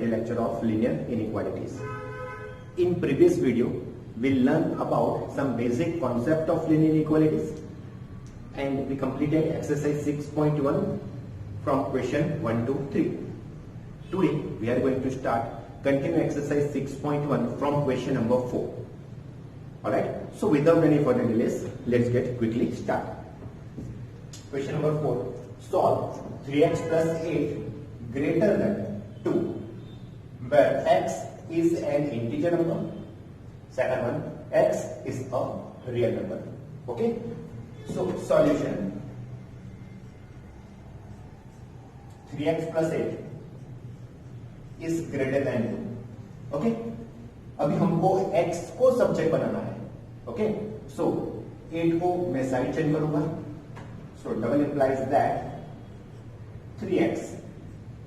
study lecture of linear inequalities. In previous video, we learned about some basic concept of linear inequalities and we completed exercise 6.1 from question 1 to 3. Today, we are going to start continue exercise 6.1 from question number 4. Alright, so without any further delays, let's get quickly started. Question number 4. Solve 3x plus 8 greater than 2 where x is an integer number. Second one, x is a real number. Okay, so solution 3x plus 8 is greater than 2. Okay, अभी हमको x को subject बनाना है. Okay, सो 8 को मैं side change करूंगा. सो double implies that 3x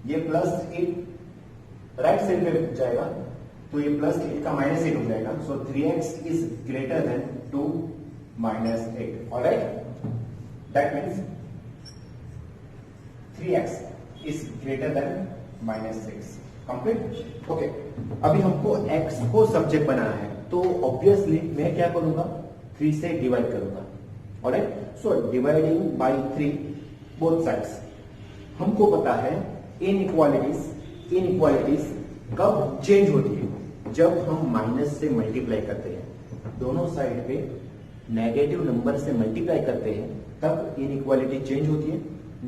ये plus 8 right side में जाएगा तो ये प्लस 8 का माइनस 8 हो जाएगा. सो 3x is greater then 2 minus 8. Alright, that means 3x is greater than minus 6. Complete. Okay, अभी हमको x को सब्जेक्ट बनाना है तो ऑब्वियसली मैं क्या करूंगा, 3 से डिवाइड करूंगा. Alright, so dividing by 3 both sides. हमको पता है इनइक्वालिटीज कब चेंज होती है, जब हम माइनस से मल्टीप्लाई करते हैं. दोनों साइड पे नेगेटिव नंबर से मल्टीप्लाई करते हैं तब इनइक्वालिटी चेंज होती है.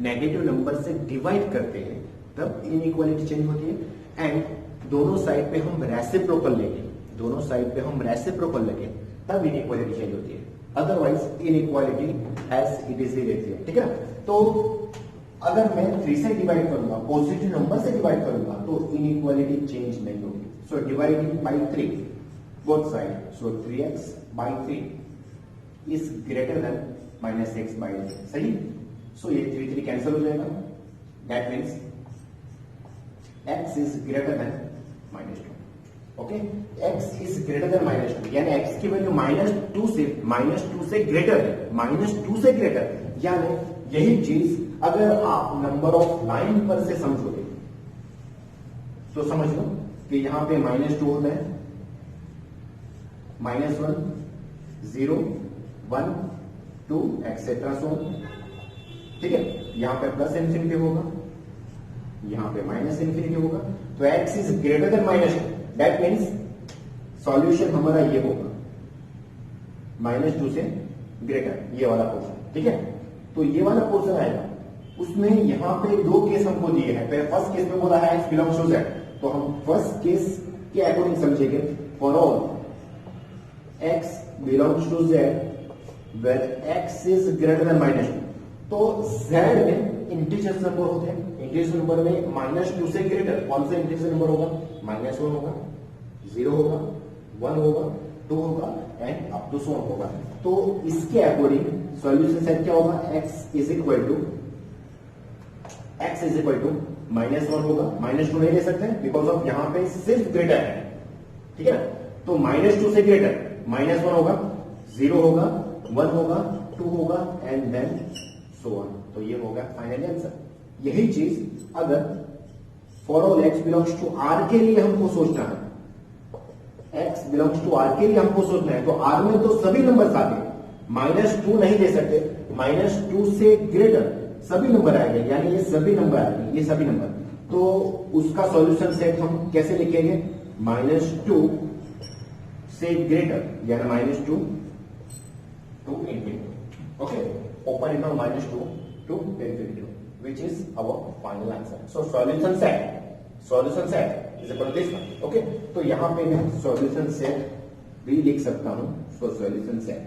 नेगेटिव नंबर से डिवाइड करते हैं तब इनइक्वालिटी चेंज होती है. एंड दोनों साइड पे हम रेसिप्रोकल लेंगे, दोनों साइड पे हम रेसिप्रोकल लेंगे तब इनइक्वालिटी चेंज होती है. Otherwise inequality as it is ही रहती है. ठीक है ना. तो अगर मैं 3 से डिवाइड करूंगा, पॉजिटिव नंबर से डिवाइड करूंगा तो इनइक्वालिटी चेंज नहीं होगी. So dividing by 3 both side. So 3x by 3 is greater than minus 6 by 3. सही. सो ये 3 कैंसिल हो जाएगा. That means x is greater than minus 2. Okay, x is greater than minus 2 यानी x की value minus 2 से greater है. Minus 2 से greater यानी यही चीज अगर आप नंबर ऑफ लाइन पर से समझोगे तो समझ लो कि यहां पे माइनस 2 होता है, माइनस 1, 0, 1, 2 एक्सेट्रा सो. ठीक है, यहां पे प्लस इंफिनिटी होगा, यहां पे माइनस इंफिनिटी होगा. तो x is greater than minus 2. That means solution हमारा ये होगा माइनस 2 से ग्रेटर, ये वाला पोर्शन. ठीक है, तो ये वाला पोर्शन आएगा. उसमें यहां पे 2 केस हमको दिए हैं. फर्स्ट केस में बोला है x बिलोंग्स टू z, तो हम फर्स्ट केस के अकॉर्डिंग समझेंगे. For all x belongs to z where x is greater than minus 2. तो z में इंटीजर नंबर होते हैं. इंटीजर नंबर में माइनस 2 से ग्रेटर कौन सा इंटीजर नंबर होगा? माइनस 1 होगा, 0 होगा, 1 होगा, 2 होगा एंड अप टू सो होगा. तो इसके अकॉर्डिंग सॉल्यूशन सेट क्या होगा? x is equal to minus 1 होगा. माइनस 2 नहीं ले सकते बिकॉज ऑफ यहां पे सिर्फ ग्रेटर है. ठीक है, तो माइनस 2 से ग्रेटर माइनस 1 होगा, 0 होगा, 1 होगा, 2 होगा एंड देन सो ऑन. तो ये होगा फाइनल आंसर. यही चीज अगर for all x belongs to r के लिए हमको सोचना है, x बिलोंग्स टू r के लिए हमको सोचना है, तो r में तो सभी नंबर आते हैं. माइनस 2 नहीं दे सकते, माइनस 2 से ग्रेटर सभी नंबर आएंगे यानी ये सभी नंबर आएंगे, ये सभी नंबर. तो उसका सॉल्यूशन सेट हम कैसे लिखेंगे? माइनस 2 से ग्रेटर यानी minus 2 to infinity. Okay, open into minus 2 to infinity which is our final answer. So solution set is equal to this one. Okay, तो यहां पे मैं solution set भी लिख सकता हूं. So solution set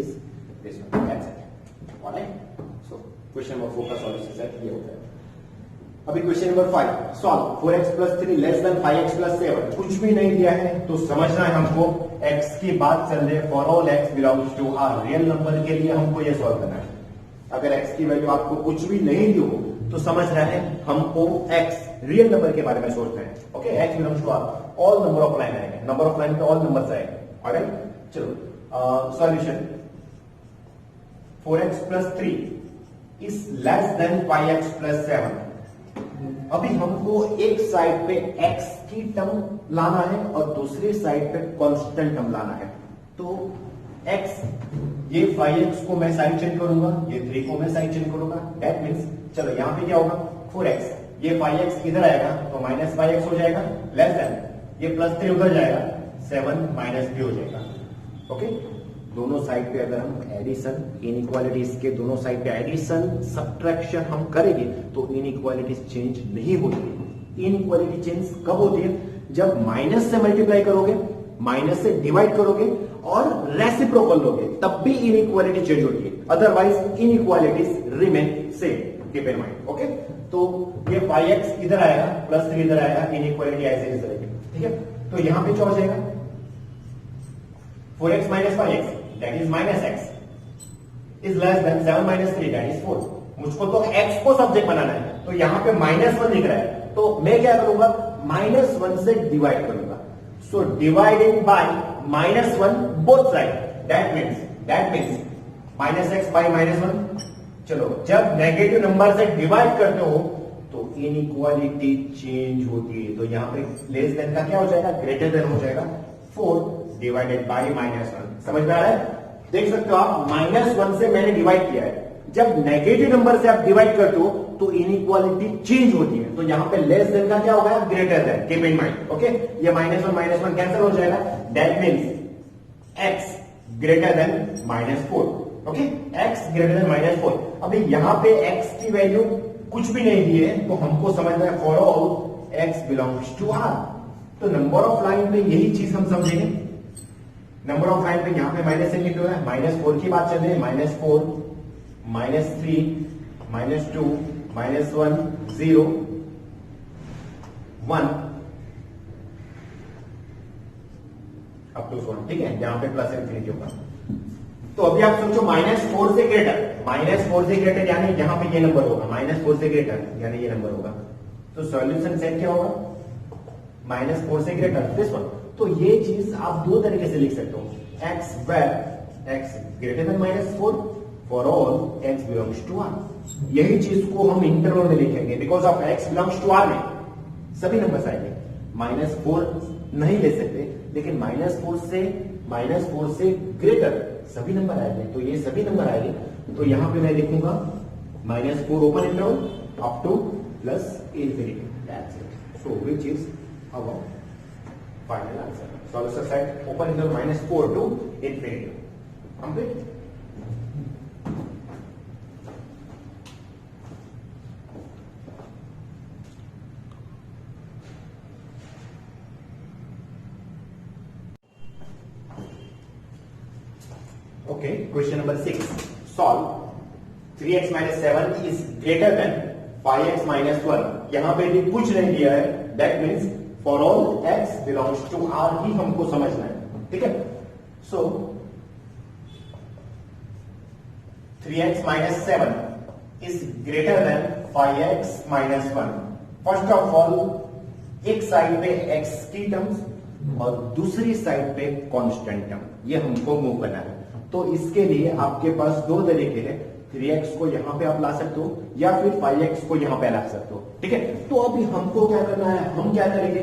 is this one. That's it. Alright. So question number 4 का solution set ये होता है. अभी question number 5. Solve 4x plus 3 less than 5x plus 7. कुछ भी नहीं दिया है तो समझना है हमको x की बात चल रही है. For all x belongs to r real number के लिए हमको ये सॉल्व करना है. अगर x की वैल्यू आपको कुछ भी नहीं दी हो तो समझ रहे हैं हमको x रियल नंबर के बारे में सोचना है. Okay, x belongs to r all number of line आएगा. नंबर ऑफ लाइन पे ऑल नंबर्स आएंगे. ऑलराइट, चलो solution 4x plus 3 is less than 5x plus 7. अभी हमको एक साइड पे x की टर्म लाना है और दूसरी साइड पे कांस्टेंट टर्म लाना है। तो x, ये 5x को मैं साइड चेंज करूंगा, ये 3 को मैं साइड चेंज करूंगा। दैट मीन्स चलो यहां पे क्या होगा 4x, ये 5x इधर आएगा तो माइनस 5x हो जाएगा, लेस देन ये प्लस 3 उधर जाएगा, 7 माइनस 3 हो जाएगा। ओके, दोनों साइड पे अगर हम एडिशन इनइक्वालिटीज के दोनों साइड पे एडिशन सब्ट्रैक्शन हम करेंगे तो इनइक्वालिटीज चेंज नहीं होती। इनइक्वालिटी चेंज कब होती है? जब माइनस से मल्टीप्लाई करोगे, माइनस से डिवाइड करोगे और रेसिप्रोकल लोगे, तब भी इनइक्वालिटी चेंज होती है। Otherwise inequalities remain same. Keep in mind. Okay, तो ये 5x इधर आएगा, प्लस 3 इधर आएगा, इनइक्वालिटी ऐसे इस रहेगी। ठीक है, तो यहां पे क्या हो जाएगा 4x minus 5x that is minus x is less than 7 minus 3 that is 4। मुझको तो x को सब्जेक्ट बनाना है, तो यहां पे -1 दिख रहा है, तो मैं क्या करूंगा -1 से डिवाइड करूंगा। So divided by -1 both side, that means -x by -1। चलो, जब नेगेटिव नंबर से डिवाइड करते हो तो इनइक्वालिटी चेंज होती है। तो यहां पे लेस देन का क्या हो जाएगा, ग्रेटर देन हो जाएगा 4 डिवाइडेड बाय -1। समझ में आ रहा है? देख सकते हो आप, -1 से मैंने डिवाइड किया है। जब नेगेटिव नंबर से आप डिवाइड करते हो तो इनइक्वालिटी चेंज होती है। तो यहां पे लेस देन का क्या होगा, greater than. Keep in mind. Okay, ये -1 कैंसिल हो जाएगा, that means x greater than -4। Okay, x greater than -4। अभी यहां पे x की वैल्यू कुछ भी नहीं दी है, तो हमको समझना है for all x belongs to R। तो नंबर ऑफ लाइन पे यही चीज हम समझेंगे। नंबर ऑफ लाइन पे यहां पे माइनस से निकल रहा है, -4 की बात चल रही है, -4 -3 -2 -1 0 1 अप टू 1। ठीक है, यहां पे प्लस इंफिनिटी होगा। तो अभी आप सोचो -4 से ग्रेटर यानी यहां पे ये नंबर होगा, -4 से ग्रेटर यानी ये नंबर होगा। तो सॉल्यूशन सेट क्या होगा, -4 से ग्रेटर दिस वन। तो ये चीज आप दो तरीके से लिख सकते हो, x where x greater than -4 for all x belongs to R। यही चीज को हम इंटरवल में लिखेंगे, because of x belongs to R में सभी नंबर आएंगे। -4 नहीं ले सकते, लेकिन -4 से ग्रेटर सभी नंबर आएंगे। तो ये सभी नंबर आएंगे, तो यहां पे मैं लिखूंगा -4 open interval up to plus infinity. That's it. So which is our final answer. Solution side open interval -4 to infinity. Complete. Okay, question number 6. Solve 3x minus 7 is greater than 5x minus 1. यहां पे भी कुछ नहीं दिया है, that means for all x belongs to R ही हमको समझना है। ठीक है, so 3x minus 7 is greater than 5x minus 1. First of all, एक साइड पे x की टर्म्स और दूसरी साइड पे कांस्टेंट टर्म, ये हमको मूव करना है। तो इसके लिए आपके पास दो तरीके हैं, 3x को यहां पे आप ला सकते हो या फिर 5x को यहां पे ला सकते हो। ठीक है, तो अभी हमको क्या करना है, हम क्या करेंगे,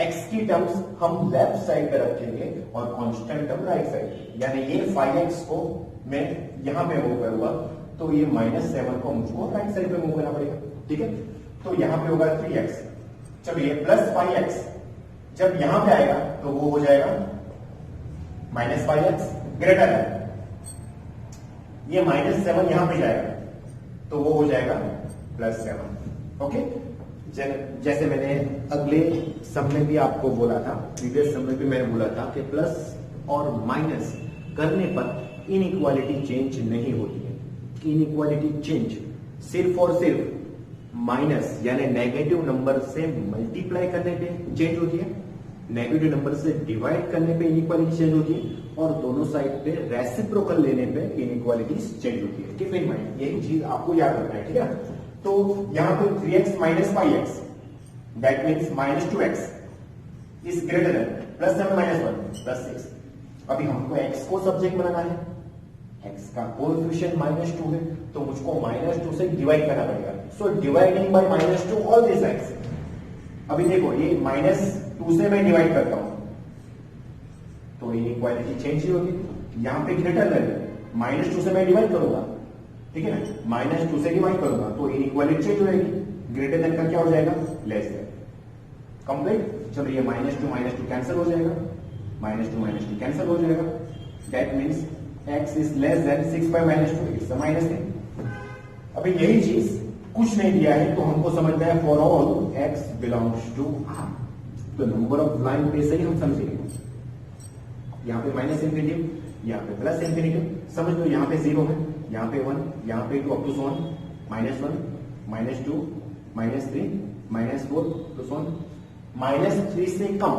x की टर्म्स हम लेफ्ट साइड पे रखेंगे और कांस्टेंट टर्म राइट साइड। यानी ये 5x को मैं यहां पे मूव करूंगा, तो ये -7 को मुझको राइट साइड पे मूव करना पड़ेगा। ठीक है, तो यहां पे होगा 3x। चलो ये प्लस 5x जब यहां पे आएगा तो वो हो जाएगा -5x ग्रेटर है, ये -7 यहां पे जाएगा तो वो हो जाएगा +7। ओके, जैसे मैंने अगले सब में भी आपको बोला था, प्रीवियस सब में भी मैंने बोला था कि प्लस और माइनस करने पर इनइक्वालिटी चेंज नहीं होती है। इनइक्वालिटी चेंज सिर्फ और सिर्फ माइनस यानी नेगेटिव नंबर से मल्टीप्लाई करने पे चेंज होती है, नेगेटिव नंबर से डिवाइड करने पे इनइक्वालिटी चेंज होती है, और दोनों साइड पे रेसिप्रोकल लेने पे इनइक्वालिटीज चेंज होती है। कीप इन माइंड, यही चीज आपको याद रखना है। ठीक है, तो यहां पे 3x minus 5x that means -2x is greater then +7 - 1 +6। अभी हमको x को सब्जेक्ट बनाना है, एक्स का कोएफिशिएंट -2 है तो मुझको -2 से डिवाइड करना पड़ेगा। सो dividing bye -2 all this x. अभी देखो ये -2 से मैं डिवाइड करता हूं तो इनइक्वालिटी चेंज ही होगी। यहां पे ग्रेटर वैल्यू -2 से मैं डिवाइड करूंगा, ठीक है ना, -2 से डिवाइड करूंगा तो इनइक्वालिटी चेंज होगी। ग्रेटर देन का क्या हो जाएगा, लेस देन। कंप्लीट। चलो ये -2 कैंसिल हो जाएगा, -2 कैंसिल हो जाएगा। That means x is less than 6/-2 it's -3। अभी यही चीज कुछ नहीं दिया है तो हमको समझना है for all x belongs to R। तो नंबर ऑफ लाइन पे से ही हम समझेंगे। यहाँ पे माइनस इंफिनिटी, यहाँ पे प्लस इंफिनिटी, समझ लो यहाँ पे 0 है, यहाँ पे 1, यहाँ पे 2 अप टू 1, -1, -2, -3, -4 तो -1, -3 से कम,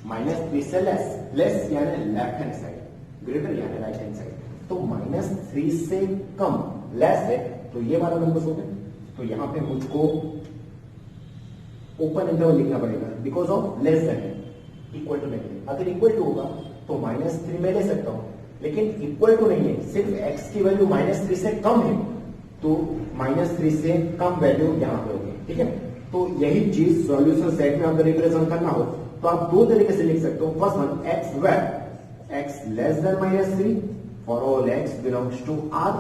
-3 से लेस यानी लेफ्ट हैंड साइड, ग्रेटर यानी राइट हैंड साइड। तो -3 से कम लेस है तो ये वाला नंबर हो गया। तो यहां पे मुझको ओपन इंटरवल लिखना पड़ेगा बिकॉज ऑफ लेस देन है, इक्वल टू नहीं है। अगर इक्वल टू होगा तो -3 में ले सकता हूं, लेकिन इक्वल टू नहीं है, सिर्फ x की वैल्यू -3 से कम है तो -3 से कम वैल्यू यहां पे होगी, ठीक है। तो यही चीज सॉल्यूशन सेट में अगर रिप्रेजेंट करना हो तो आप दो तरीके से लिख सकते हो। First one, x where x less than -3 for all x belongs to R,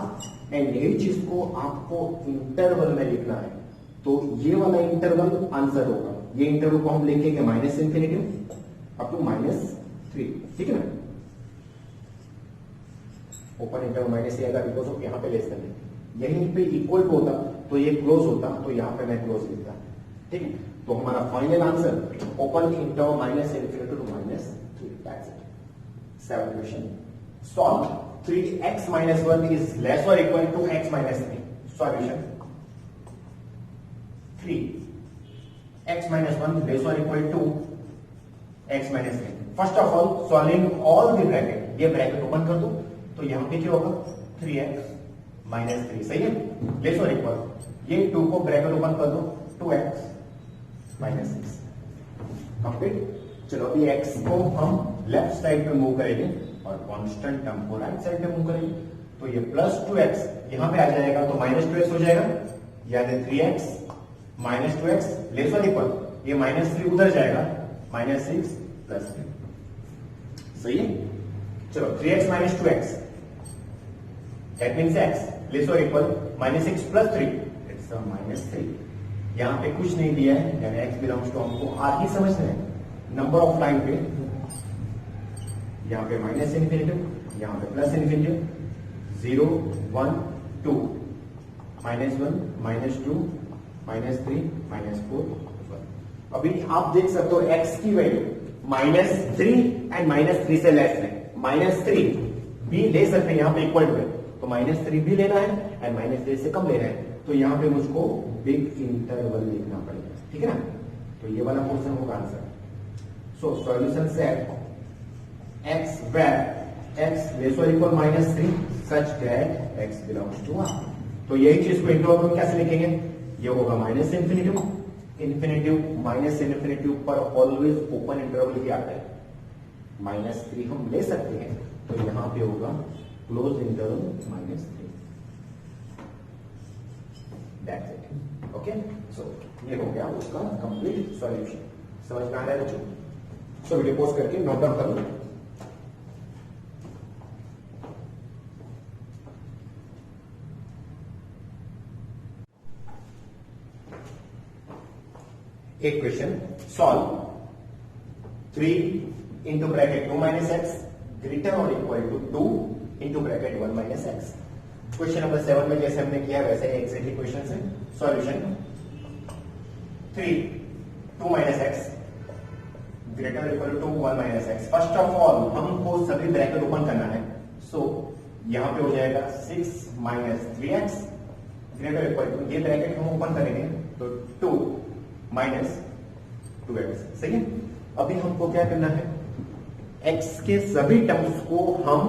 and यही चीज को आपको इंटरवल में लिखना है तो ये वाला इंटरवल आंसर होगा। ये इंटरवल को हम लिखेंगे -∞ अप टू -3, ठीक है ना। ओपन इंटरवल माइनस आएगा बिकॉज ऑफ यहां पे लेस देन है। यहीं पे इक्वल टू होता तो ये क्लोज होता तो यहां पे मैं क्लोज लिखता, ठीक है। तो हमारा final answer open interval -∞ to -3, that's it. 7th question, solve 3x - 1 is less or equal to x - 3. Solution 3x - 1 less or equal to x - 3. First of all, solving all the bracket. ये bracket open कर दो तो यहां पे क्या होगा 3x - 3, सही है। लेस और इक्वल, ये 2 को ब्रैकेट ओपन कर दो 2x - 6 कंप्लीट। चलो अभी x को हम लेफ्ट साइड पे मूव करेंगे और कांस्टेंट टर्म को राइट साइड पे मूव करेंगे तो ये +2x यहां पे आ जाएगा तो -2x हो जाएगा, यानी 3x - 2x लेस और इक्वल, ये -3 उधर जाएगा, -6 + 3, सही है। चलो 3x - 2x that means x less और इक्वल -6 + 3 इट्स -3। यहां पे कुछ नहीं दिया है यानी x बिलोंग्स टू हमको R ही समझना है। नंबर ऑफ लाइन पे यहां पे -∞, यहां पे +∞, 0 1 2, -1 -2 -3 -4 1। अभी आप देख सकते हो x की वैल्यू -3 एंड -3 से लेस है। -3 भी ले सकते हैं, यहां पे इक्वल टू है तो -3 भी लेना है एंड -3 से कम लेना है तो यहां पे मुझको बिग इंटरवल लिखना पड़ेगा, ठीक है ना। तो ये वाला पोर्शन होगा answer. So solution set x where x less or equal -3 such that x belongs to R। तो यही चीज को इंटरवल में कैसे लिखेंगे, ये होगा -∞, -∞ पर ऑलवेज ओपन इंटरवल ही आता है। -3 हम ले सकते हैं तो यहां पे होगा close interval -3, that's it. Okay, so ये हो गया उसका कंप्लीट सॉल्यूशन। समझ में आ रहा है बच्चों? सो वीडियो पॉज करके नोट डाउन कर लो। एक question, solve 3 into bracket 2 - x greater और equal to 2 into bracket 1 - x। Question number 7 में जैसे हमने किया वैसे ही एग्जैक्टली क्वेश्चन है। सॉल्यूशन 3 2 - x ग्रेटर और equal to 1 - x। First of all हमको सभी ब्रैकेट ओपन करना है, सो यहां पे हो जाएगा 6 - 3x ग्रेटर इक्वल टू, ये ब्रैकेट हम ओपन करेंगे तो 2 - 2x, सही है। अभी हमको क्या करना है, x के सभी टर्म्स को हम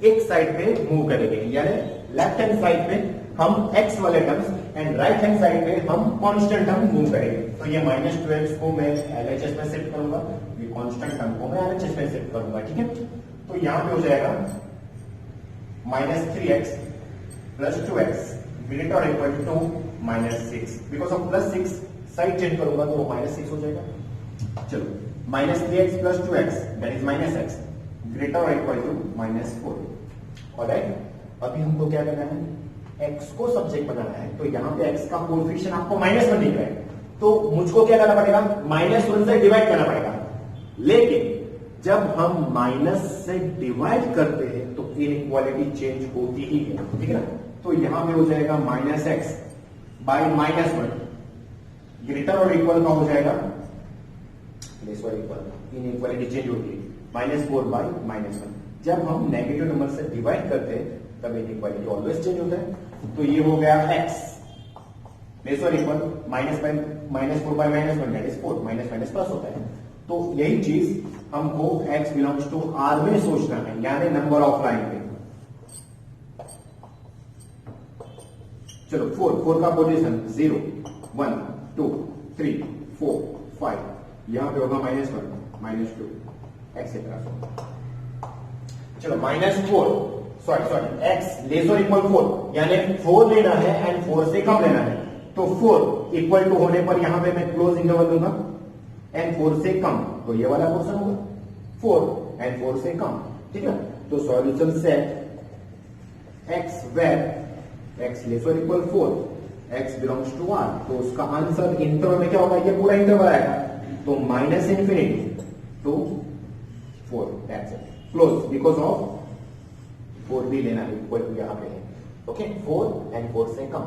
एक साइड पे मूव करेंगे, यानी लेफ्ट हैंड साइड पे हम x वाले terms and right hand side पे हम कांस्टेंट टर्म मूव करेंगे। तो ये -2x को मैं LHS में शिफ्ट करूंगा, ये कांस्टेंट टर्म को मैं LHS में शिफ्ट करूंगा, ठीक है। तो यहां पे हो जाएगा -3x प्लस 2x ग्रेटर और equal to -6। Because of +6 side change करूंगा तो वो -6 हो जाएगा। चलो -3x plus 2x that is -x greater और इक्वल टू -4। ऑलराइट, अभी हमको क्या करना है, x को सब्जेक्ट बनाना है। तो यहाँ पे x का कोएफिशिएंट आपको -1 दिख रहा है, तो मुझको क्या करना पड़ेगा, -1 से डिवाइड करना पड़ेगा। लेकिन जब हम माइनस से डिवाइड करते हैं तो इनइक्वालिटी चेंज होती ही है, ठीक है ना। तो यहां पे हो जाएगा -x बाय -1 ग्रेटर और इक्वल का हो जाएगा लेस और इक्वल, इनइक्वालिटी चेंज होती है -4 बाय -1। जब हम नेगेटिव नंबर से डिवाइड करते हैं तब इनइक्वालिटी ऑलवेज चेंज होता है। तो ये हो गया x लेस और equal -4 by -1 that is 4, minus plus होता है। तो यही चीज हमको x बिलोंग्स टू R में सोचना है, यानी नंबर ऑफ लाइन पे। चलो 4 का पोजीशन 0 1 2 3 4 5, यहां पे होगा -1 -2 एक्सेट्रा। चलो -4 सॉरी x लेस और इक्वल 4, यानी 4 लेना है एंड 4 से कम लेना है। तो 4 इक्वल टू होने पर यहां पे मैं क्लोज इंटरवल दूंगा एंड 4 से कम, तो ये वाला पोर्शन होगा 4 एंड 4 से कम, ठीक है। तो solution set x where x less और equal 4 x belongs to R, तो उसका आंसर इंटरवल में क्या होगा, ये पूरा इंटरवल आएगा। तो -∞ to 4 that's it, close, because of 4 भी लेना है इक्वल टू यहां पे है, ओके 4 एंड 4 से कम,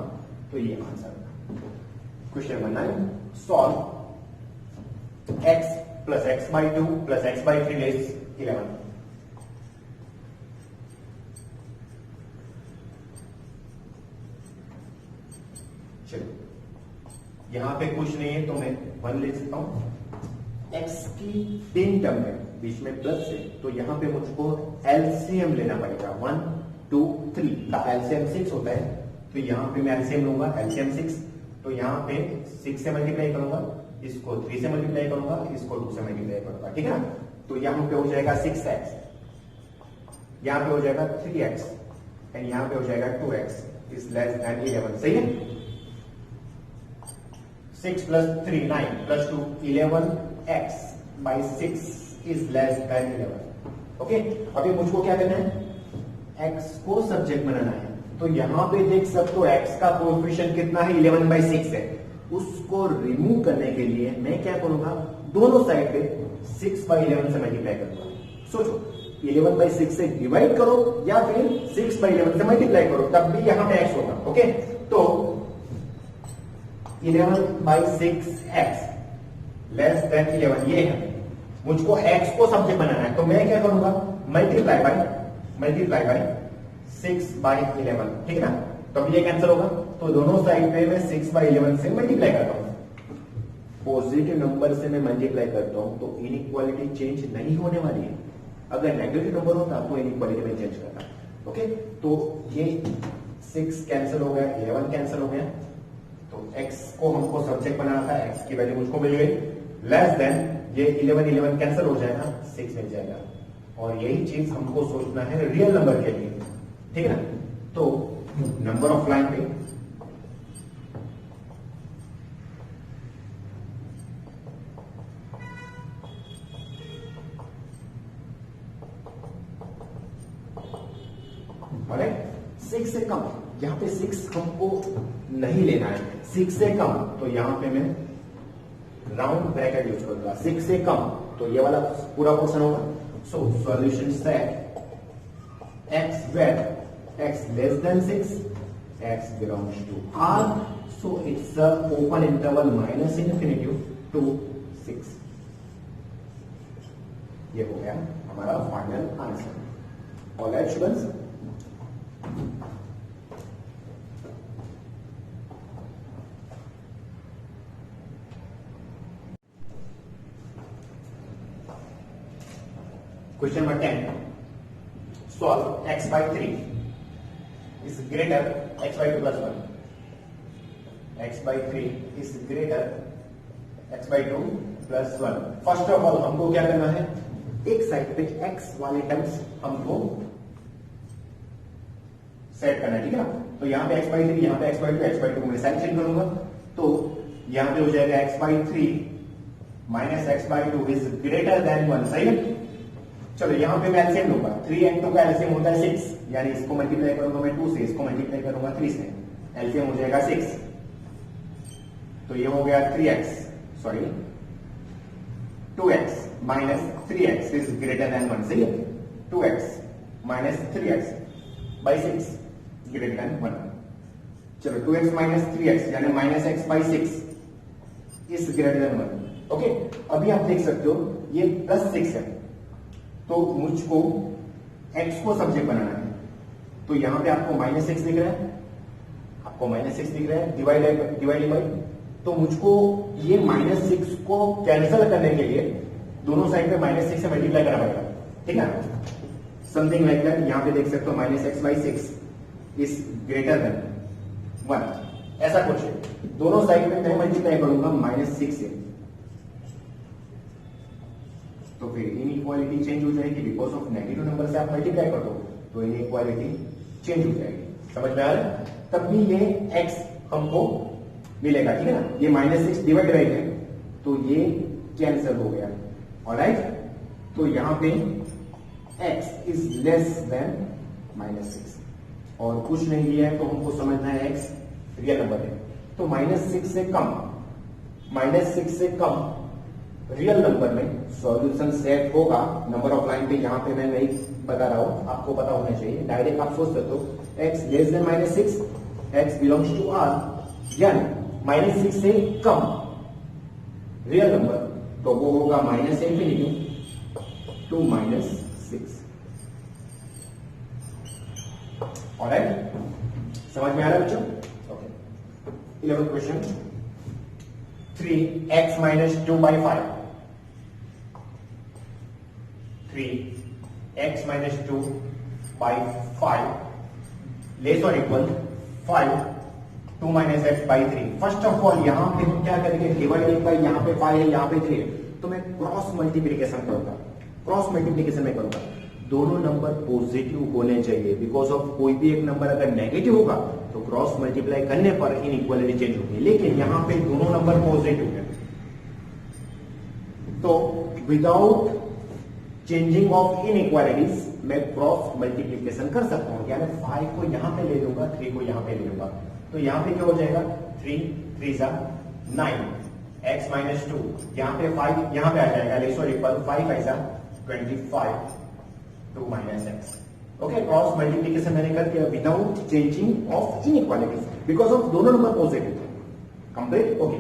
तो ये answer. Question number 9, solve x plus x by 2 plus x by 3 less 11। चलो यहां पे कुछ नहीं है तो मैं 1 ले सकता हूं। x की 3 टर्म है, बीच में प्लस है, तो यहां पे मुझको एलसीएम लेना पड़ेगा। 1 2 3 का एलसीएम 6 होता है, तो यहां पे मैं एलसीएम लूंगा, एलसीएम 6। तो यहां पे 6 से मल्टीप्लाई करूंगा, इसको 3 से मल्टीप्लाई करूंगा, इसको 2 से मल्टीप्लाई करूंगा, ठीक है ना। तो यहां पे हो जाएगा 6x, यहां पे हो जाएगा 3x एंड यहां पे हो जाएगा 2x इज लेस देन 11, सही है। 6 plus 3 9 plus 2 11x by 6 is less than 11, okay. अभी मुझको क्या करना है, x को सब्जेक्ट बनाना है। तो यहां पे देख सकते हो x का कोएफिशिएंट कितना है, 11/6 है। उसको रिमूव करने के लिए मैं क्या करूंगा, दोनों साइड पे 6/11 से मल्टीप्लाई करूंगा। सोचो 11/6 से डिवाइड करो या फिर 6/11 से मल्टीप्लाई करो, तब भी यहां पे x होगा, ओके। तो 11/6x लेस देन 11 ये है, मुझको x को सब्जेक्ट बनाना है। तो मैं क्या करूंगा, मल्टीप्लाई बाय 6/11, ठीक है ना। तो अब ये कैंसिल होगा, तो दोनों साइड पे मैं 6/11 से मल्टीप्लाई करता हूं। पॉजिटिव नंबर से मैं मल्टीप्लाई करता हूं तो इनइक्वालिटी चेंज नहीं होने वाली है। अगर नेगेटिव नंबर होता तो इनइक्वालिटी में चेंज करता, ओके। तो ये 6 कैंसिल हो गया, 11 कैंसिल हो गया, तो x को हमको सब्जेक्ट बनाना था, x की वैल्यू मुझको मिल गई। लेस देन ये 11 कैंसिल हो जाएगा, 6 मिल जाएगा। और यही चीज हमको सोचना है रियल नंबर के लिए, ठीक है ना। तो नंबर ऑफ लाइन पे ऑलराइट, 6 से कम, यहां पे 6 हमको नहीं लेना है, 6 से कम, तो यहां पे मैं राउंड ब्रैकेट यूज करूंगा। 6 से कम तो ये वाला पूरा पोर्शन होगा। So solution set x where x less than 6, x belongs to R, so it's a open interval -∞ to 6। ये हो गया हमारा final answer. Alright students, question number 10, solve x by 3 is greater x by 2 plus 1, x by 3 is greater x by 2 plus 1। First of all हमको क्या करना है, एक side पे x वाले टर्म्स हमको सेट करना है, ठीक है ना। तो यहाँ पे x बाई 3, यहाँ पे x बाई 2, x बाई 2 को मैं साइन चेंज करूंगा, तो यहाँ पे हो जाएगा x by 3 minus x by 2 is greater then 1, सही है। चलो यहाँ पे मैं एलसीएम लूंगा, 3 and 2 का एलसीएम होता है 6, यानी इसको मल्टीप्लाई करूंगा मैं 2 से, इसको मल्टीप्लाई करूंगा 3 से, एलसीएम हो जाएगा 6, तो ये हो गया 3x, sorry 2x minus 3x is greater then 1, सही है। 2x minus 3x by 6 greater than 1। चलो 2x माइनस 3x यानी minus x by 6 is greater then 1। Okay, अभी आप देख सकते हो ये प्लस 6 है, तो मुझको x को सब्जेक्ट बनाना है, तो यहां पे आपको माइनस 6 दिख रहा है, आपको माइनस 6 दिख रहा है डिवाइडेड बाई, तो मुझको ये माइनस 6 को कैंसिल करने के लिए दोनों साइड पे माइनस 6 से मल्टीप्लाई करना पड़ेगा, ठीक है। समथिंग लाइक दैट, यहां पे देख सकते हो minus x by 6 is greater then 1, ऐसा कुछ है। दोनों साइड पे मैं मल्टीप्लाई करूंगा माइनस 6 से, तो फिर इनइक्वालिटी चेंज हो जाएगी, बिकॉज ऑफ नेगेटिव नंबर से आप मल्टीप्लाई कर दो तो इनइक्वालिटी चेंज हो जाएगी, समझ में आ रहा है। तब भी ये x हमको मिलेगा, ठीक है ना। ये माइनस 6 डिवाइड बाई है, तो ये कैंसिल हो गया, ऑलराइट। तो यहां पे x is less than minus 6 और कुछ नहीं लिया है, तो हमको समझना है x रियल नंबर है, तो माइनस 6 से कम, माइनस 6 से कम रियल नंबर में सॉल्यूशन सेट होगा। नंबर ऑफ लाइन पे यहां पे मैं नहीं बता रहा हूं, आपको पता होना चाहिए, डायरेक्ट आप सोच सकते हो x less than minus 6, x belongs to R, यानी माइनस 6 से कम रियल नंबर, तो वो होगा minus infinity to minus 6, alright, समझ में आ रहा है बच्चों। Okay, 11th question, 3x minus 2 by 5, 3x minus 2 by 5 less और equal 5 2 minus x by 3। First of all यहां पे हम क्या करेंगे, डिवाइडेड बाई, यहां पे 5 है, यहां पे 3 है, तो मैं क्रॉस मल्टीप्लीकेशन करूंगा, क्रॉस मल्टीप्लीकेशन में करूंगा। दोनों नंबर पॉजिटिव होने चाहिए, बिकॉज ऑफ कोई भी एक नंबर अगर नेगेटिव होगा तो क्रॉस मल्टीप्लाई करने पर इनइक्वालिटी चेंज होगी, लेकिन यहां पे दोनों नंबर पॉजिटिव है, तो विदाउट चेंजिंग ऑफ इनइक्वालिटीज मैं क्रॉस मल्टीप्लीकेशन कर सकता हूं, यानी 5 को यहां पे ले लूंगा, 3 को यहां पे ले लूंगा, तो यहां पे क्या हो जाएगा, 3 3 9, x माइनस 2, यहां पे 5 यहां पे आ जाएगा, लेस और इक्वल 5 ऐसा 25 2 minus x. Okay, cross multiplication मैंने कर दिया without changing of inequalities, because of दोनों नंबर पॉजिटिव, कंप्लीट। ओके,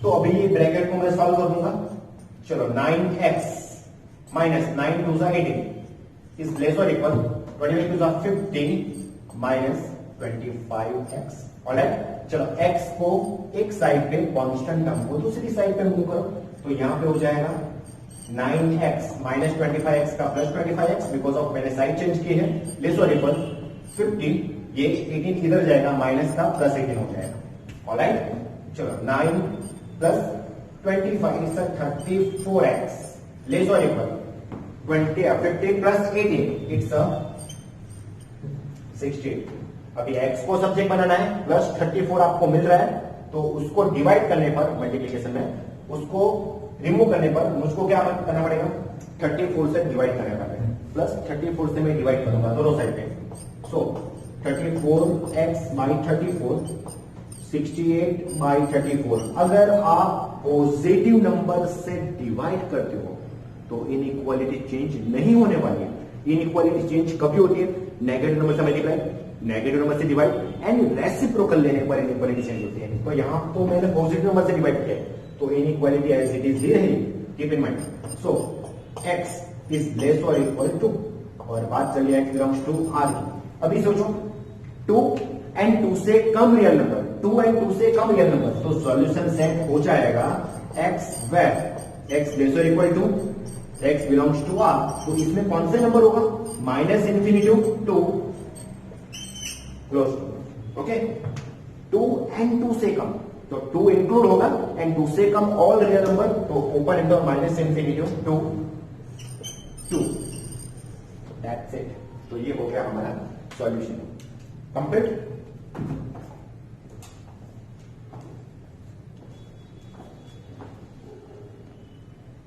तो अभी ये ब्रैकेट को मैं सॉल्व कर दूंगा। चलो 9x माइनस 9 2 18 इज लेस और इक्वल 25 2 15 माइनस 25x, ऑलराइट। चलो x को एक साइड पे कांस्टेंट टर्म को दूसरी साइड पे मूव करो, तो यहां पे हो जाएगा 9x माइनस 25x का प्लस 25x, बिकॉज ऑफ मैंने साइड चेंज की है, लेस और इक्वल 15, ये 18 इधर जाएगा, माइनस का प्लस 18 हो जाएगा, ऑलराइट। चलो 9 प्लस 25 इज 34x, लेस और इक्वल 50 प्लस 18 इट्स 16। अभी x को सब्जेक्ट बनाना है, प्लस 34 आपको मिल रहा है, तो उसको डिवाइड करने पर मल्टीप्लीकेशन में उसको रिमूव करने पर मुझको क्या करना पड़ेगा, 34 से डिवाइड करना पड़ेगा, प्लस 34 से मैं डिवाइड करूंगा दोनों साइड पे, सो 34x बाई 34 68 बाई 34। अगर आप पॉजिटिव नंबर से डिवाइड करते हो तो इनइक्वालिटी चेंज नहीं होने वाली है। इनइक्वालिटी चेंज कभी होती है, नेगेटिव नंबर से मल्टीप्लाई, नेगेटिव नंबर से डिवाइड एंड रेसिप्रोकल लेने पर इनइक्वालिटी चेंज होती है। तो यहां तो मैंने पॉजिटिव नंबर से डिवाइड किया, तो इनइक्वालिटी एज इट इज ही रहेगी, keep in mind. So x is less और इक्वल टू, और बात चलिए x बिलोंग्स टू r की। अभी सोचो 2 and 2 से कम रियल नंबर, 2 and 2 से कम रियल नंबर, तो सॉल्यूशन सेट हो जाएगा x वेयर x लेस और equal to x belongs to r। तो इसमें कौन से नंबर होगा, minus infinity to close to, okay. 2 and 2 से कम, तो 2 इंक्लूड होगा एंड 2 से कम ऑल रियल नंबर, तो open into minus infinity to 2, that's it. तो ये हो गया हमारा सॉल्यूशन कंप्लीट।